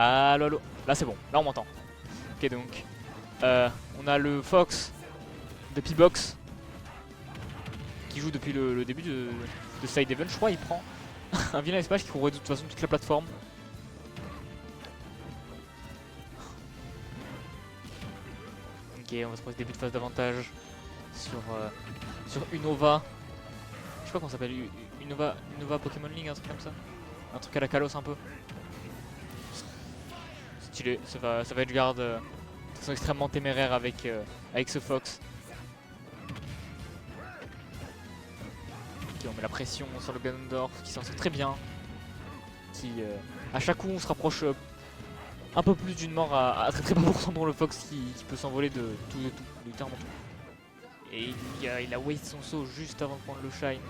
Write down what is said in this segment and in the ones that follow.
Allo, allo. Là c'est bon, là on m'entend. Ok donc, on a le Fox de P-Box qui joue depuis le début de Side Event. Je crois il prend un vilain espace qui couvrait de toute façon toute la plateforme. Ok, on va se poser début de phase d'avantage sur Unova. Je sais pas comment ça s'appelle, Unova Pokémon League, un truc comme ça. Un truc à la Kalos un peu. Stylé, ça va être garde de façon extrêmement téméraire avec ce Fox. Ok, on met la pression sur le Ganondorf qui s'en sort très bien. Qui à chaque coup on se rapproche un peu plus d'une mort à très bas pourcent pour le Fox qui peut s'envoler de tout, littéralement tout. Et il a waste son saut juste avant de prendre le shine.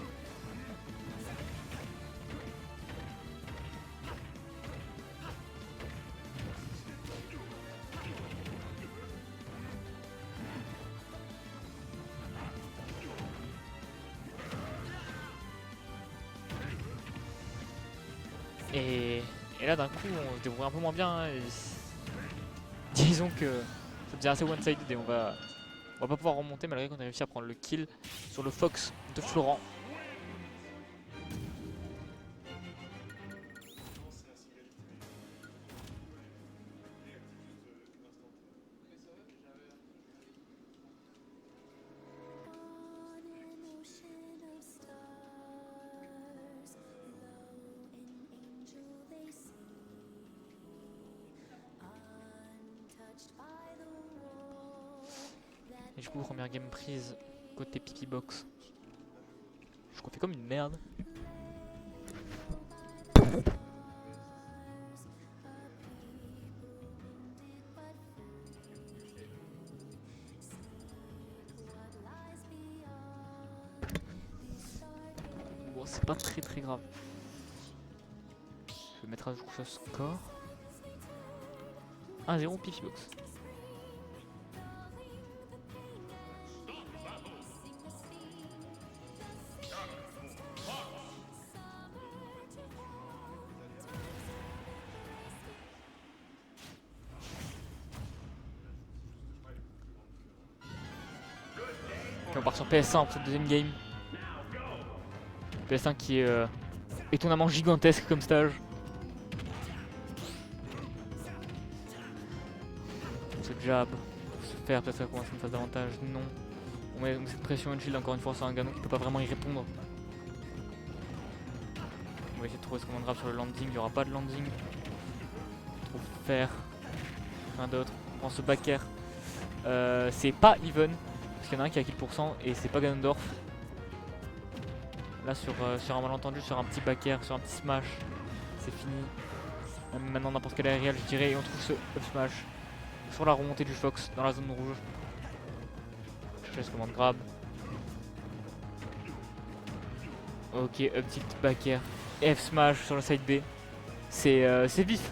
Et là d'un coup on se débrouille un peu moins bien hein, et disons que ça devient assez one-sided et on va pas pouvoir remonter malgré qu'on ait réussi à prendre le kill sur le Fox de Florent. Et du coup première game prise côté Pipi Box. Je confie comme une merde. Bon c'est pas très grave. Je vais mettre à jour ce score. 1-0 Pipi Box. Et on part sur PS1 pour cette deuxième game. PS1 qui est étonnamment gigantesque comme stage. Ce jab, se faire, peut-être ça commence une phase d'avantage, non. On met cette pression and shield encore une fois sur un Ganon qui peut pas vraiment y répondre. On va essayer de trouver ce command grab sur le landing, il n'y aura pas de landing. Trop faire. Rien d'autre. On prend ce back air. C'est pas even, parce qu'il y en a un qui a kill % et c'est pas Ganondorf. Là sur un malentendu, sur un petit back air, sur un petit smash, c'est fini. Même maintenant n'importe quel aérial je dirais, et on trouve ce up smash sur la remontée du Fox dans la zone rouge. Je laisse commande grab. Ok, up tilt back air, F smash sur le side B. C'est vif.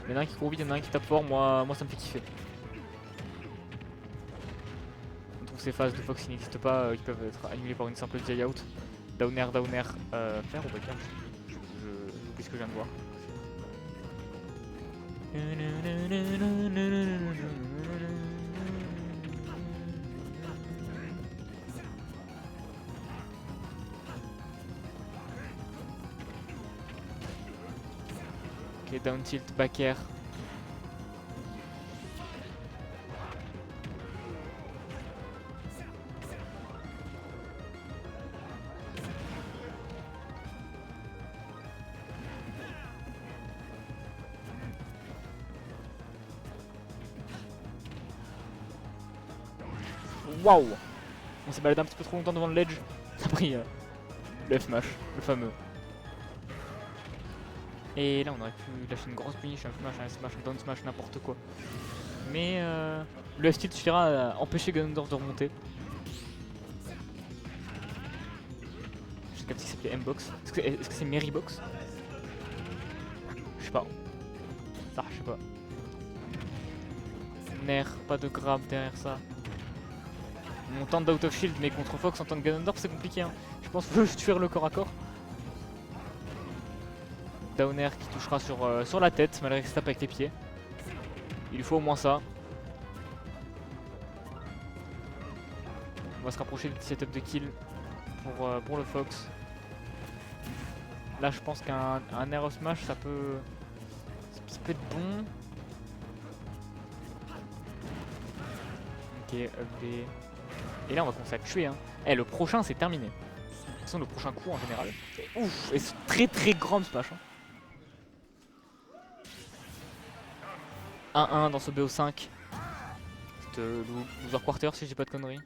Il y en a un qui court vite, il y en a un qui tape fort, moi ça me fait kiffer. On trouve ces phases de Fox qui n'existent pas, qui peuvent être annulées par une simple die out. Down air, faire ou back air. J'oublie ce que je viens de voir. Ok, down tilt, back air. Waouh! On s'est baladé un petit peu trop longtemps devant le ledge. On a pris le F-Smash, le fameux. Et là on aurait pu lâcher une grosse punish, un F-Smash, un S-Smash, un Down Smash, n'importe quoi. Mais le F-Tilt suffira à empêcher Ganondorf de remonter. capté que ça s'appelait M-Box. Est-ce que c'est Marybox? Je sais pas. Ça, je sais pas. Nerf, pas de grab derrière ça. On tente d'out of shield, mais contre Fox en tant que Ganondorf, c'est compliqué. Hein. Je pense qu'il faut juste fuir le corps à corps. Downer qui touchera sur la tête, malgré qu'il se tape avec les pieds. Il lui faut au moins ça. On va se rapprocher du setup de kill pour le Fox. Là, je pense qu'un Aero Smash, ça peut être bon. Ok, up B. Et là, on va commencer à tuer. Hein. Eh, le prochain, c'est terminé. De toute façon, le prochain coup, en général. Ouf, et c'est très très grand smash. Hein. 1-1 dans ce BO5. C'est loser quarter, si je dis pas de conneries.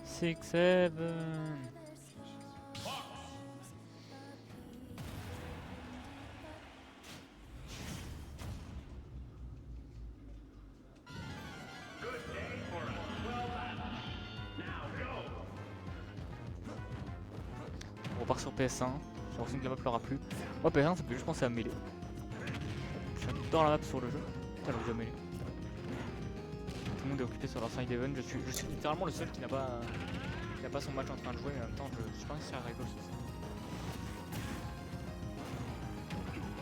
Six, seven. On repart sur PS1. J'ai l'impression que la map l'aura plus. Moi PS1 ça peut juste penser à mêler. J'adore la map sur le jeu. Putain le jeu mêlé. Tout le monde est occupé sur leur side event. Je suis littéralement le seul qui n'a pas son match en train de jouer, mais en même temps je suis pas si à Rivals aussi.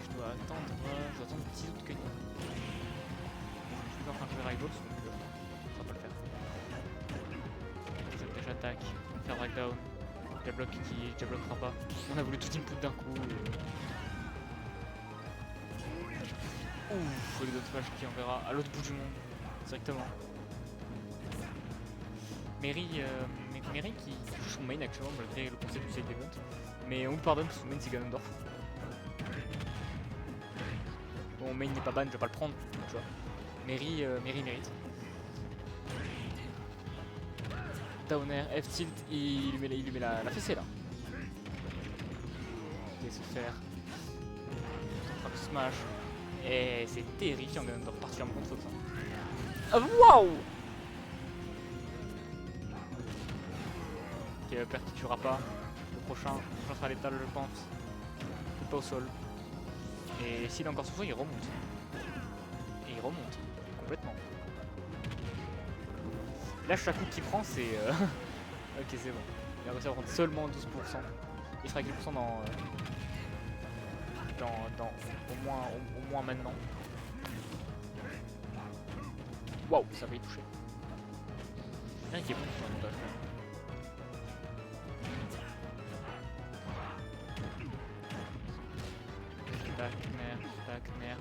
Je dois attendre 6 autres Kenny. Je suis en train de jouer Rivals, donc ça va pas le faire. J'attaque, faire breakdown. Jablock qui jablockera pas. On a voulu tout input d'un coup. Ouf, les autres smash qui enverra à l'autre bout du monde. Directement. Mary qui joue son main actuellement malgré le concept du side event. Mais on lui pardonne parce que son main c'est Ganondorf. Bon, main n'est pas ban, je vais pas le prendre, tu vois. Mary mérite. Downer, F-tilt, il lui met la fessée là. Il se faire. On fera le smash. Et c'est terrifiant Ganondorf, particulièrement contre Fox. Ah, waouh! Ok, Upper qui tuera pas. Le prochain sera létal, je pense. Il est pas au sol. Et s'il est encore sous sol, il remonte. Et il remonte. Complètement. Là, chaque coup qu'il prend, c'est. Ok, c'est bon. Il a réussi à prendre seulement 12%. Il sera 10% au moins maintenant. Waouh, ça va y toucher. Rien qui est bon sur un montage. Tac, merde.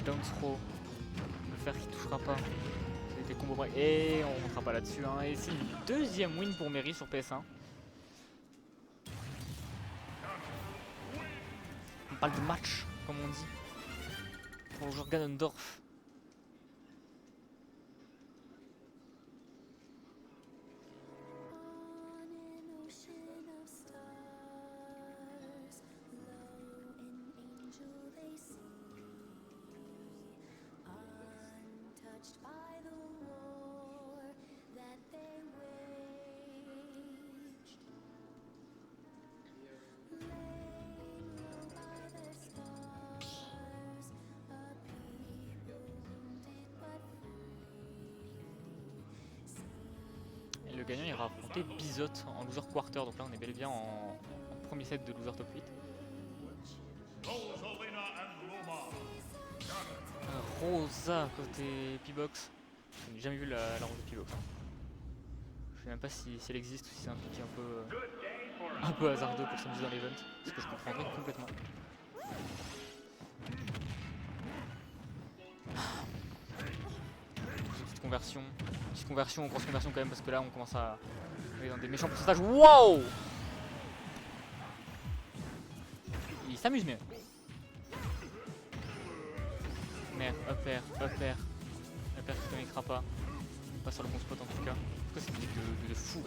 Down throw. Le fer qui touchera pas. C'était combo break. Et on rentrera pas là-dessus. Hein. Et c'est une deuxième win pour Mary sur PS1. On parle de match, comme on dit. Pour le joueur Ganondorf. Le gagnant ira affronter Bizot en loser quarter, donc là on est bel et bien en premier set de loser top 8. Rosa côté P-Box. Je n'ai jamais vu la Rosa P-Box. Je sais même pas si elle existe ou si c'est un truc un peu hasardeux pour s'amuser dans l'event, ce que je comprendrais complètement. conversion. Petite conversion ou grosse conversion quand même parce que là on commence à aller dans des méchants pourcentages. Wow! Il s'amuse mais. Merde, up air qui ne connectera pas. Pas sur le bon spot en tout cas. Pourquoi c'est une musique de fou?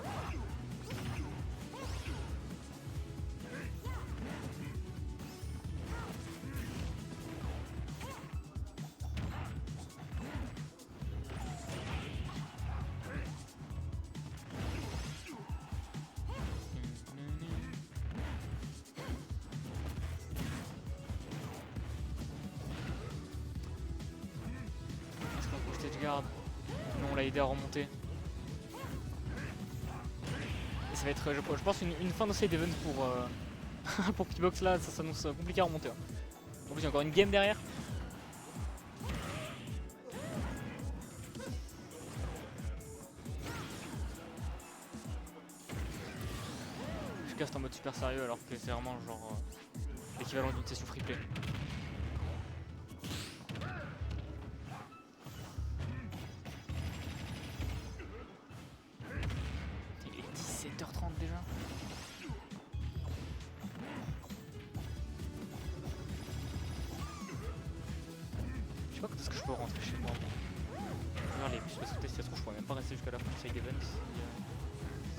Est-ce qu'on va projeter de garde? Non, on l'a aidé à remonter. Et ça va être, je pense, une fin de side event pour P-Box là, ça s'annonce compliqué à remonter. Hein. En plus, il y a encore une game derrière. Je caste en mode super sérieux alors que c'est vraiment genre l'équivalent d'une session free play. Il est 17h30 déjà. Je sais pas quand est-ce que je peux rentrer chez moi. Je vais les bus parce que si ça se trouve je pourrais même pas rester jusqu'à la fin du side event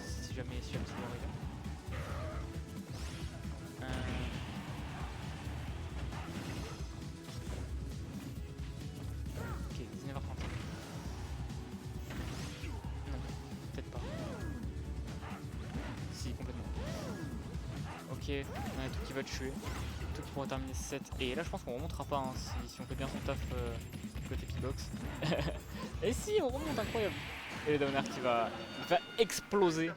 si jamais ça doit arriver. Ok, 19h30. Non, peut-être pas. Si, complètement. Ok, on a tout qui va tuer. Tout qui pourra terminer 7. Et là, je pense qu'on remontera pas hein, si on fait bien son taf côté P-Box. Et si, on remonte, incroyable. Et le downer qui va exploser.